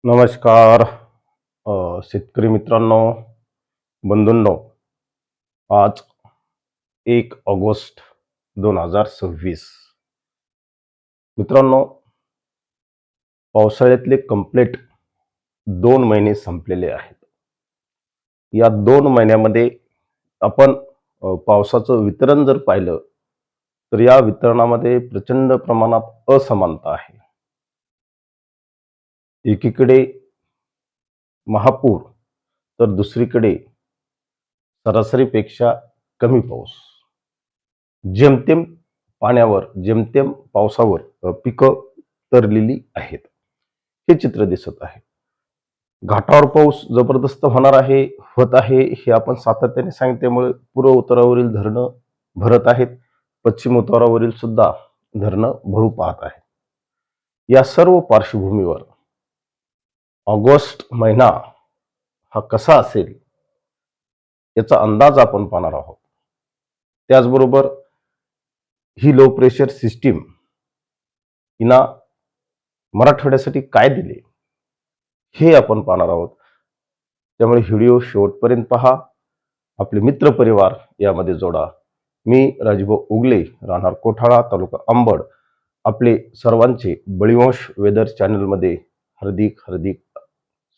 नमस्कार. शेतकरी मित्रांनो, बंधूंनो, आज 1 ऑगस्ट 2026. मित्रांनो, पावसाळ्यातले कंप्लीट 2 महिने संपलेले आहेत. या 2 महिन्यामध्ये आपण पावसाचं वितरण जर पाहिलं, तर या वितरणामध्ये प्रचंड प्रमाणात असमानता आहे. एकीकडे महापूर, तर दुसरीकडे सरासरीपेक्षा कमी पाऊस. जेमतेम पाण्यावर, जेमतेम पावसावर पिकं तरलेली आहेत. हे चित्र दिसत आहे. घाटावर पाऊस जबरदस्त होणार आहे, होत आहे, हे आपण सातत्याने सांगितल्यामुळे पूर्व उतारावरील धरणं भरत आहेत. पश्चिम उतारावरील सुद्धा धरणं भरू पाहत आहेत. या सर्व पार्श्वभूमीवर ऑगस्ट महिना हा कसा असेल याचा अंदाज आपण पाहणार आहोत. त्याचबरोबर ही लो प्रेशर सिस्टीम हिना मराठवाड्यासाठी काय दिले हे आपण पाहणार आहोत. त्यामुळे व्हिडिओ शेवटपर्यंत पहा. आपले मित्र परिवार यामध्ये जोडा. मी राजभाऊ उगले, राहणार कोठाळा, तालुका अंबड, आपले सर्वांचे बळीवंश वेदर चॅनलमध्ये हार्दिक हार्दिक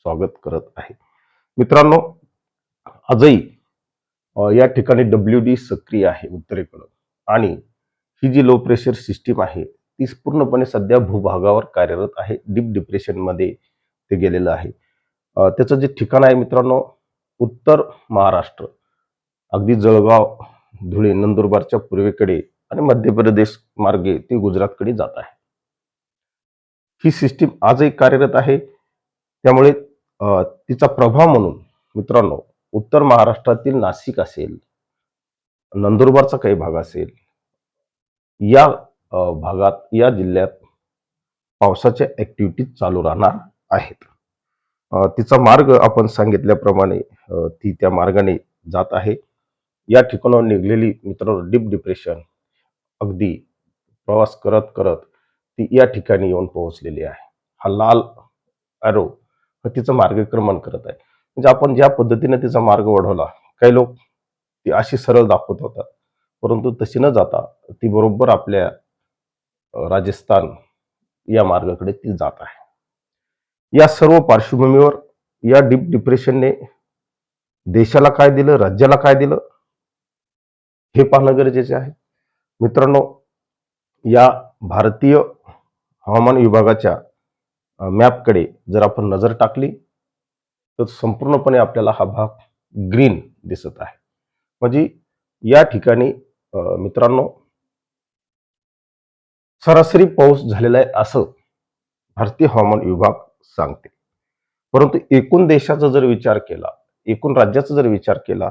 स्वागत करत आहे. मित्रांनो, आजही या ठिकाणी WD सक्रिय आहे उत्तरेकडं, आणि ही जी लो प्रेशर सिस्टीम आहे ती पूर्णपणे सध्या भूभागावर कार्यरत आहे. डीप डिप्रेशनमध्ये ते गेलेलं आहे. त्याचं जे ठिकाण आहे मित्रांनो, उत्तर महाराष्ट्र, अगदी जळगाव, धुळे, नंदुरबारच्या पूर्वेकडे आणि मध्य प्रदेश मार्गे ती गुजरातकडे जात आहे. ही सिस्टीम आजही कार्यरत आहे. त्यामुळे तिचा प्रभाव म्हणून मित्रांनो, उत्तर महाराष्ट्रातील नाशिक असेल, नंदुरबारचा काही भाग असेल, या भागात, या जिल्ह्यात पावसाच्या ऍक्टिव्हिटी चालू राहणार आहेत. तिचा मार्ग आपण सांगितल्याप्रमाणे ती त्या मार्गाने जात आहे. या ठिकाणाहून निघलेली मित्रांनो डीप डिप्रेशन अगदी प्रवास करत करत ती या ठिकाणी येऊन पोहोचलेली आहे. हा लाल ॲरो तिचं मार्गक्रमण करत आहे. म्हणजे आपण ज्या पद्धतीने तिचा मार्ग वाढवला, काही लोक ती अशी सरळ दाखवत होतात, परंतु तशी न जाता ती बरोबर आपल्या राजस्थान या मार्गाकडे ती जात आहे. या सर्व पार्श्वभूमीवर या डीप डिप्रेशनने देशाला काय दिलं, राज्याला काय दिलं, हे पाहणं गरजेचे आहे. मित्रांनो, या भारतीय हवामान विभागाच्या मॅपकडे जर आपण नजर टाकली तर संपूर्णपणे आपल्याला हा भाग ग्रीन दिसत आहे. म्हणजे या ठिकाणी मित्रांनो सरासरी पाऊस झालेला आहे असं भारतीय हवामान विभाग सांगते. परंतु एकूण देशाचा जर विचार केला, एकूण राज्याचा जर विचार केला,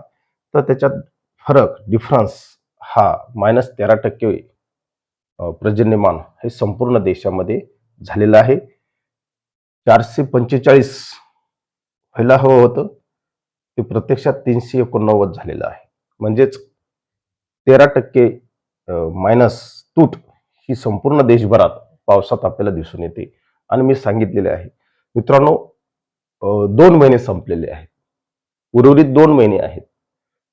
तर त्याच्यात फरक, डिफरन्स हा -13% पर्जन्यमान हे संपूर्ण देशामध्ये झालेलं आहे. 445 व्हायला हवं होतं, ते प्रत्यक्षात 389 झालेलं आहे. म्हणजेच 13% मायनस तूट ही संपूर्ण देशभरात पावसात आपल्याला दिसून येते. आणि मी सांगितलेले आहे मित्रांनो, 2 महिने संपलेले आहेत, उर्वरित 2 महिने आहेत.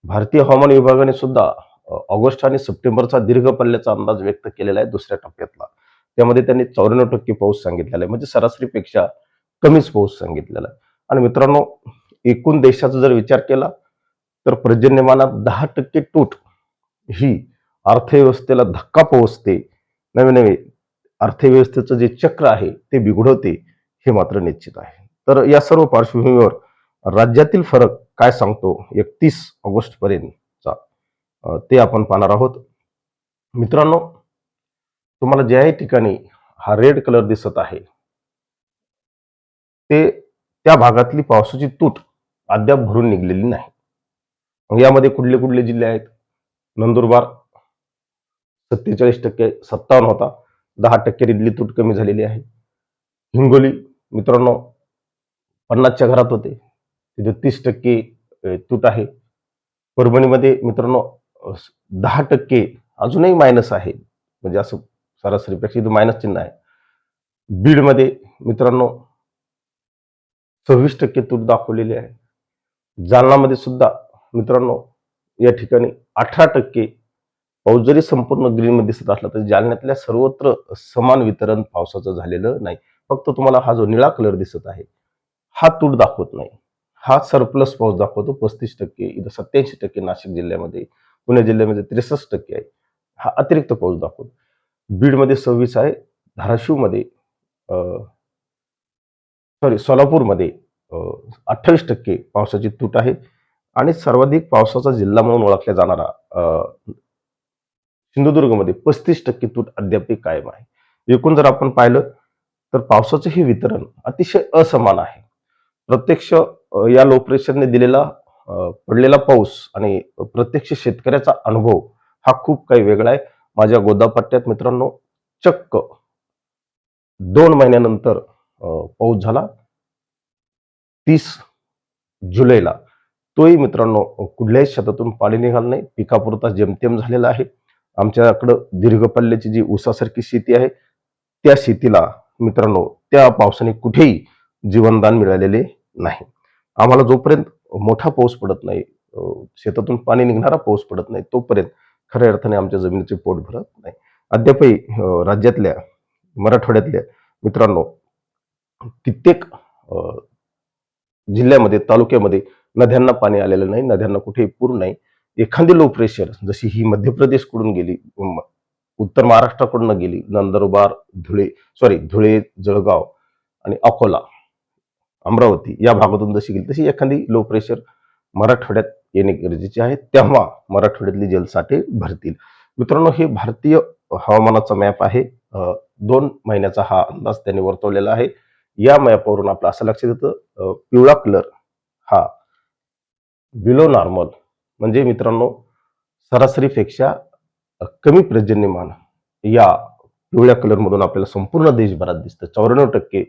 भारतीय हवामान विभागाने सुद्धा ऑगस्ट आणि सप्टेंबरचा दीर्घ पल्ल्याचा अंदाज व्यक्त केलेला आहे दुसऱ्या टप्प्यातला. त्यामध्ये त्यांनी 94% पाऊस सांगितलेला आहे, म्हणजे सरासरीपेक्षा कमीच पाऊस सांगितलेला आहे. आणि मित्रांनो, एकूण देशाचा जर विचार केला तर पर्जन्यमानात 10% तूट ही अर्थव्यवस्थेला धक्का पोहोचते, नवे नवे अर्थव्यवस्थेचं जे चक्र आहे ते बिघडवते, हे मात्र निश्चित आहे. तर या सर्व पार्श्वभूमीवर राज्यातील फरक काय सांगतो 31 ऑगस्ट पर्यंतचा, ते आपण पाहणार आहोत. मित्रांनो, तुम्हाला ज्याही ठिकाणी हा रेड कलर दिसत आहे ते त्या भागातली पावसाची तूट अद्याप भरून निघलेली नाही. मग यामध्ये कुठले कुठले जिल्हे आहेत? नंदुरबार 47% 57 होता, 10% रिदली तूट कमी झालेली आहे. हिंगोली मित्रांनो 50च्या घरात होते, तिथे 30% तूट आहे. परभणीमध्ये मित्रांनो 10% अजूनही मायनस आहे, म्हणजे असं सरासरीपेक्षा इथं मायनस चिन्ह आहे. बीडमध्ये मित्रांनो 26% तूट दाखवलेली आहे. जालनामध्ये सुद्धा मित्रांनो या ठिकाणी 18% पाऊस जरी संपूर्ण ग्रीनमध्ये दिसत असला तरी जालन्यातल्या सर्वत्र समान वितरण पावसाचं झालेलं नाही. फक्त तुम्हाला हा जो निळा कलर दिसत आहे हा तूट दाखवत नाही. हा सरप्लस पाऊस दाखवतो 35%, इथं 87% नाशिक जिल्ह्यामध्ये, पुणे जिल्ह्यामध्ये 63% आहे. हा अतिरिक्त पाऊस दाखवतो. बीडमध्ये 26 आहे, धाराशिवमध्ये सोलापूरमध्ये 28% पावसाची तूट आहे आणि सर्वाधिक पावसाचा जिल्हा म्हणून ओळखला जाणारा सिंधुदुर्गमध्ये 35% तूट अद्यापही कायम आहे. एकूण जर आपण पाहिलं तर पावसाचं हे वितरण अतिशय असमान आहे. प्रत्यक्ष या लो प्रेशरने दिलेला पडलेला पाऊस आणि प्रत्यक्ष शेतकऱ्याचा अनुभव हा खूप काही वेगळा आहे. माझ्या गोदापट्ट्यात मित्रांनो चक्क 2 महिन्यानंतर पाऊस झाला 30 जुलैला. तोही मित्रांनो कुठल्याही शेतातून पाणी निघालं नाही. पिकापुरता जेमतेम झालेला आहे. आमच्याकडं दीर्घ पल्ल्याची जी ऊसासारखी शेती आहे त्या शेतीला मित्रांनो त्या पावसाने कुठेही जीवनदान मिळालेले नाही. आम्हाला जोपर्यंत मोठा पाऊस पडत नाही, शेतातून पाणी निघणारा पाऊस पडत नाही, तोपर्यंत खऱ्या अर्थाने आमच्या जमिनीचे पोट भरत नाही. अद्यापही राज्यातल्या मराठवाड्यातल्या मित्रांनो कित्येक जिल्ह्यामध्ये तालुक्यामध्ये नद्यांना पाणी आलेलं नाही. नद्यांना कुठेही पूर नाही. एखादी लो प्रेशर जशी ही मध्य प्रदेशकडून गेली, उत्तर महाराष्ट्राकडून गेली, नंदुरबार, धुळे, जळगाव आणि अकोला, अमरावती या भागातून जशी गेली तशी एखादी लो प्रेशर मराठवाड्यात येणे गरजेचे आहे. तेव्हा मराठवाड्यातले जलसाठे भरतील. मित्रांनो हे भारतीय हवामानाचा मॅप आहे. 2 महिन्याचा हा अंदाज त्यांनी वर्तवलेला आहे. या मॅपवरून आपलं असं लक्षात येतं पिवळा कलर हा बिलो नॉर्मल म्हणजे मित्रांनो सरासरीपेक्षा कमी पर्जन्यमान या पिवळ्या कलरमधून आपल्याला संपूर्ण देशभरात दिसतं. 94%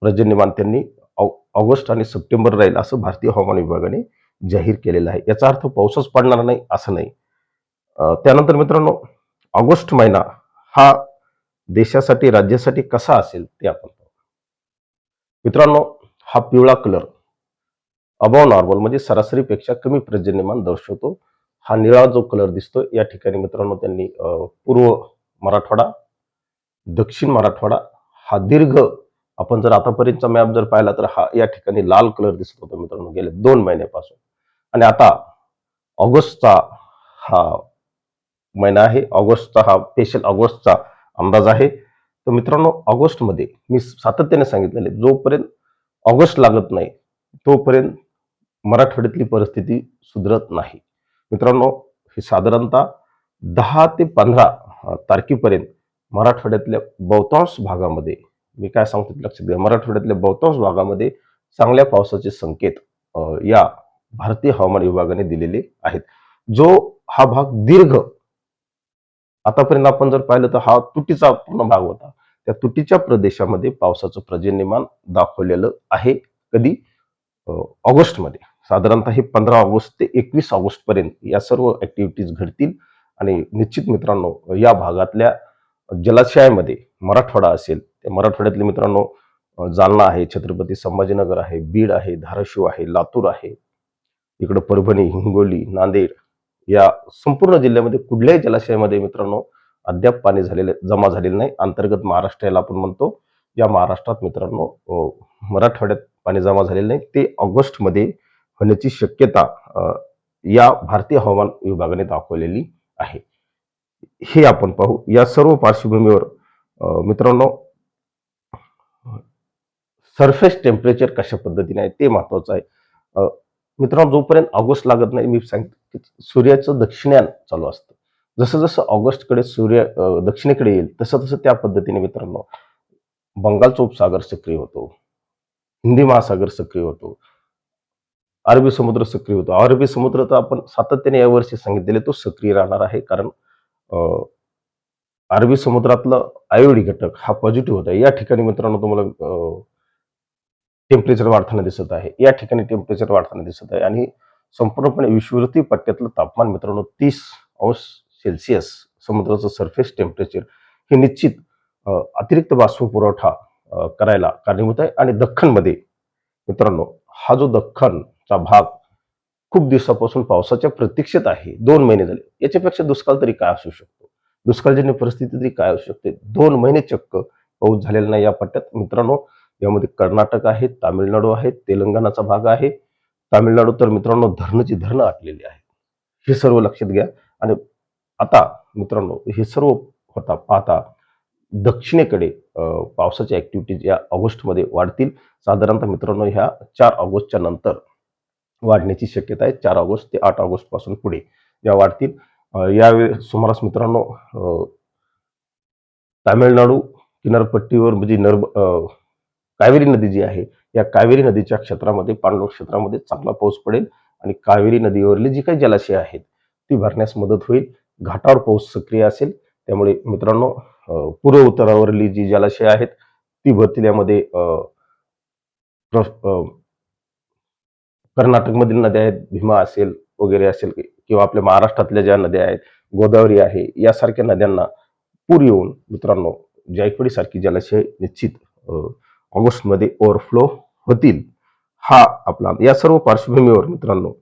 पर्जन्यमान त्यांनी ऑगस्ट आणि सप्टेंबर राहील असं भारतीय हवामान विभागाने जाहीर केलेलं आहे. याचा अर्थ पाऊसच पडणार नाही असं नाही. त्यानंतर मित्रांनो ऑगस्ट महिना हा देशासाठी राज्यासाठी कसा असेल ते आपण पाहू. मित्रांनो हा पिवळा कलर अबव नॉर्मल म्हणजे सरासरीपेक्षा कमी पर्जन्यमान दर्शवतो. हा निळा जो कलर दिसतो या ठिकाणी मित्रांनो त्यांनी पूर्व मराठवाडा, दक्षिण मराठवाडा हा दीर्घ आपण जर आतापर्यंतचा मॅप जर पाहिला तर हा या ठिकाणी लाल कलर दिसत होता मित्रांनो गेल्या 2 महिन्यापासून. आणि आता ऑगस्टचा हा महिना आहे. ऑगस्टचा हा स्पेशल ऑगस्टचा अंदाज आहे. तर मित्रांनो ऑगस्टमध्ये मी सातत्याने सांगितलेले जोपर्यंत ऑगस्ट लागत नाही तोपर्यंत मराठवाड्यातली परिस्थिती सुधरत नाही. मित्रांनो हे साधारणतः 10 ते 15 तारखेपर्यंत मराठवाड्यातल्या बहुतांश भागामध्ये मी काय सांगतो लक्षात घ्या. मराठवाड्यातल्या बहुतांश भागामध्ये चांगल्या पावसाचे संकेत या भारतीय हवामान विभागाने दिलेले आहेत. जो हा भाग दीर्घ आतापर्यंत आपण जर पाहिलं तर हा तुटीचा पूर्ण भाग होता. त्या तुटीच्या प्रदेशामध्ये पावसाचं पर्जन्यमान दाखवलेलं आहे. कधी ऑगस्टमध्ये साधारणतः हे 15 ऑगस्ट ते 21 ऑगस्ट पर्यंत या सर्व ऍक्टिव्हिटीज घडतील आणि निश्चित मित्रांनो या भागातल्या जलाशयामध्ये मराठवाडा असेल त्या मराठवाड्यातले मित्रांनो जालना आहे, छत्रपती संभाजीनगर आहे, बीड आहे, धाराशिव आहे, लातूर आहे, इकडं परभणी, हिंगोली, नांदेड या संपूर्ण जिल्ह्यामध्ये कुठल्याही जलाशयामध्ये मित्रांनो अद्याप पाणी जमा झालेलं नाही. अंतर्गत महाराष्ट्र याला आपण म्हणतो. या महाराष्ट्रात मित्रांनो मराठवाड्यात पाणी जमा झालेलं नाही. ते ऑगस्टमध्ये होण्याची शक्यता या भारतीय हवामान विभागाने दाखवलेली आहे. हे आपण पाहू. या सर्व पार्श्वभूमीवर मित्रांनो सरफेस टेम्परेचर कशा पद्धतीने आहे ते महत्वाचं आहे. मित्रांनो जोपर्यंत ऑगस्ट लागत नाही मी सांगितलं की सूर्याचं दक्षिणायन चालू असतं. जसं जसं ऑगस्टकडे सूर्य दक्षिणेकडे येईल तसं तसं त्या पद्धतीने मित्रांनो बंगालचा उपसागर सक्रिय होतो, हिंदी महासागर सक्रिय होतो, अरबी समुद्र सक्रिय होतो. अरबी समुद्र तर आपण सातत्याने यावर्षी सांगितलेले तो सक्रिय राहणार आहे. कारण अरबी समुद्रातलं आयोडी घटक हा पॉझिटिव्ह होता. या ठिकाणी मित्रांनो तुम्हाला टेम्परेचर वाढताना दिसत आहे. या ठिकाणी टेम्परेचर वाढताना दिसत आहे आणि संपूर्णपणे विषुववृत्तीय पट्ट्यातलं तापमान मित्रांनो 30°C समुद्राचं सरफेस टेम्परेचर हे निश्चित अतिरिक्त बाष्प पुरवठा करायला कारणीभूत आहे. आणि दख्खनमध्ये मित्रांनो, हा जो दख्खनचा भाग खूप दिवसापासून पावसाच्या प्रतीक्षेत आहे. 2 महिने झाले. याच्यापेक्षा दुष्काळ तरी काय असू शकतो? दुष्काळजन्य परिस्थिती तरी काय असू शकते? 2 महिने चक्क पाऊस झालेला नाही या पट्ट्यात. मित्रांनो, यामध्ये कर्नाटक आहे, तामिळनाडू आहे, तेलंगणाचा भाग आहे. तामिळनाडू तर मित्रांनो धरणं आटलेली आहेत. हे सर्व लक्षात घ्या. आणि आता मित्रांनो, हे सर्व पाहता दक्षिणेकडे पावसाच्या ॲक्टिव्हिटीज या ऑगस्टमध्ये वाढतील. साधारणतः मित्रांनो ह्या 4 ऑगस्टच्या नंतर वाढण्याची शक्यता आहे. 4 ऑगस्ट ते 8 ऑगस्टपासून पुढे या वाढतील. यावेळी सुमारास मित्रांनो तामिळनाडू किनारपट्टीवर म्हणजे कावेरी नदी जी आहे, या कावेरी नदीच्या क्षेत्रामध्ये, पाणलोट क्षेत्रामध्ये चांगला पाऊस पडेल आणि कावेरी नदीवरली जी काही जलाशय आहेत, ती भरण्यास मदत होईल. घाटावर पाऊस सक्रिय असेल, त्यामुळे मित्रांनो पूर्व उत्तरावरली जी जलाशय आहेत, ती भरतील. यामध्ये कर्नाटकमधील नद्या आहेत, भीमा असेल वगैरे असेल किंवा आपल्या महाराष्ट्रातल्या ज्या नद्या आहेत, गोदावरी आहे, यासारख्या नद्यांना पूर येऊन मित्रांनो जायकवाडी सारखी जलाशय निश्चित ऑगस्टमध्ये ओव्हरफ्लो होतील. हा आपला या सर्व पार्श्वभूमीवर मित्रांनो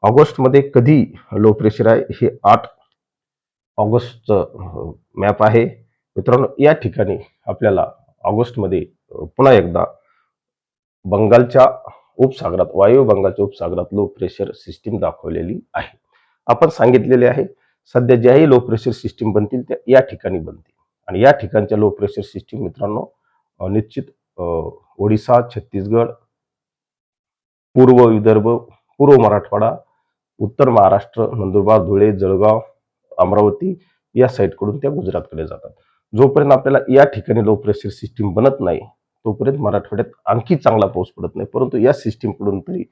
ऑगस्टमध्ये कधी लो प्रेशर आहे हे 8 ऑगस्टचं मॅप आहे. मित्रांनो, या ठिकाणी आपल्याला ऑगस्टमध्ये पुन्हा एकदा बंगालच्या उपसागरात, वायव्य बंगालच्या उपसागरात लो प्रेशर सिस्टीम दाखवलेली आहे. आपण सांगितलेले आहे, सध्या ज्याही लो प्रेशर सिस्टीम बनतील त्या या ठिकाणी बनतील आणि या ठिकाणच्या लो प्रेशर सिस्टीम मित्रांनो निश्चित ओडिसा, छत्तीसगड, पूर्व विदर्भ, पूर्व मराठवाडा, उत्तर महाराष्ट्र, नंदुरबार, धुळे, जळगाव, अमरावती या साईडकडून त्या गुजरातकडे जातात. जोपर्यंत आपल्याला या ठिकाणी लो प्रेशर सिस्टीम बनत नाही, तोपर्यंत मराठवाड्यात आणखी चांगला पाऊस पडत नाही. परंतु या सिस्टीमकडून तरी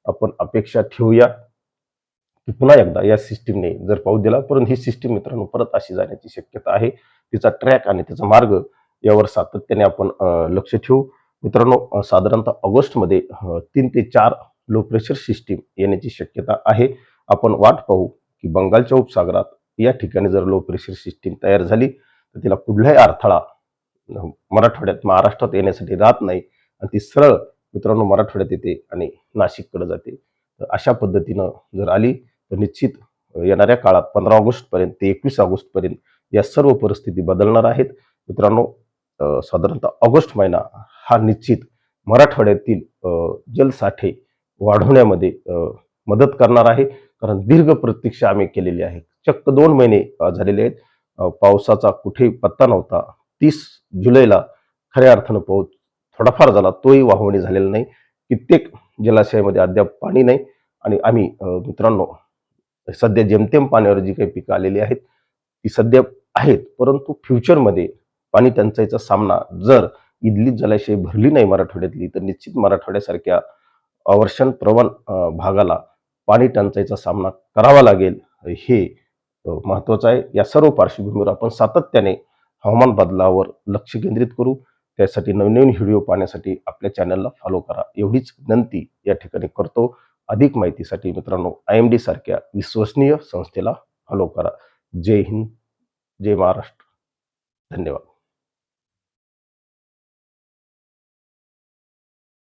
आपण अपेक्षा ठेवूया की पुन्हा एकदा या सिस्टीमने जर पाऊस दिला, परंतु ही सिस्टीम मित्रांनो परत अशी जाण्याची शक्यता आहे. तिचा ट्रॅक आणि तिचा मार्ग यावर सातत्याने आपण लक्ष ठेवू. मित्रांनो, साधारणतः ऑगस्टमध्ये 3 ते 4 लो प्रेशर सिस्टीम येण्याची शक्यता आहे. आपण वाट पाहू की बंगालच्या उपसागरात या ठिकाणी जर लो प्रेशर सिस्टीम तयार झाली, तर तिला कुठलाही अडथळा मराठवाड्यात, महाराष्ट्रात येण्यासाठी राहत नाही आणि ती सरळ मित्रांनो मराठवाड्यात येते आणि नाशिककडे जाते. तर अशा पद्धतीनं जर आली तर निश्चित येणाऱ्या काळात 15 ऑगस्टपर्यंत ते 21 ऑगस्टपर्यंत या सर्व परिस्थिती बदलणार आहेत. मित्रांनो, साधारणतः ऑगस्ट महिना हा निश्चित मराठवाड्यातील जलसाठे वाढवण्यामध्ये मदत करणार आहे. कारण दीर्घ प्रतीक्षा आम्ही केलेली आहे. चक्क 2 महिने झालेले आहेत. पावसाचा कुठेही पत्ता नव्हता. 30 जुलैला खऱ्या अर्थानं पाऊस थोडाफार झाला, तोही वाहवणी झालेला नाही. कित्येक जलाशयामध्ये अद्याप पाणी नाही आणि आम्ही मित्रांनो सध्या जेमतेम पाण्यावर जी काही पिकं आलेली आहेत, ती सध्या आहेत. परंतु फ्युचरमध्ये पाणी टंचाईचा सामना जर इथली जलाशय भरली नाही मराठवाड्यातली, तर निश्चित मराठवाड्यासारख्या अवर्षण प्रवण भागाला पाणी टंचाईचा सामना करावा लागेल. हे महत्त्वाचं आहे. या सर्व पार्श्वभूमीवर आपण सातत्याने हवामान बदलावर लक्ष केंद्रित करू. त्यासाठी नवनवीन व्हिडिओ पाहण्यासाठी आपल्या चॅनलला फॉलो करा, एवढीच विनंती या ठिकाणी करतो. अधिक माहितीसाठी मित्रांनो IMD सारख्या विश्वसनीय संस्थेला फॉलो करा. जय हिंद, जय महाराष्ट्र. धन्यवाद.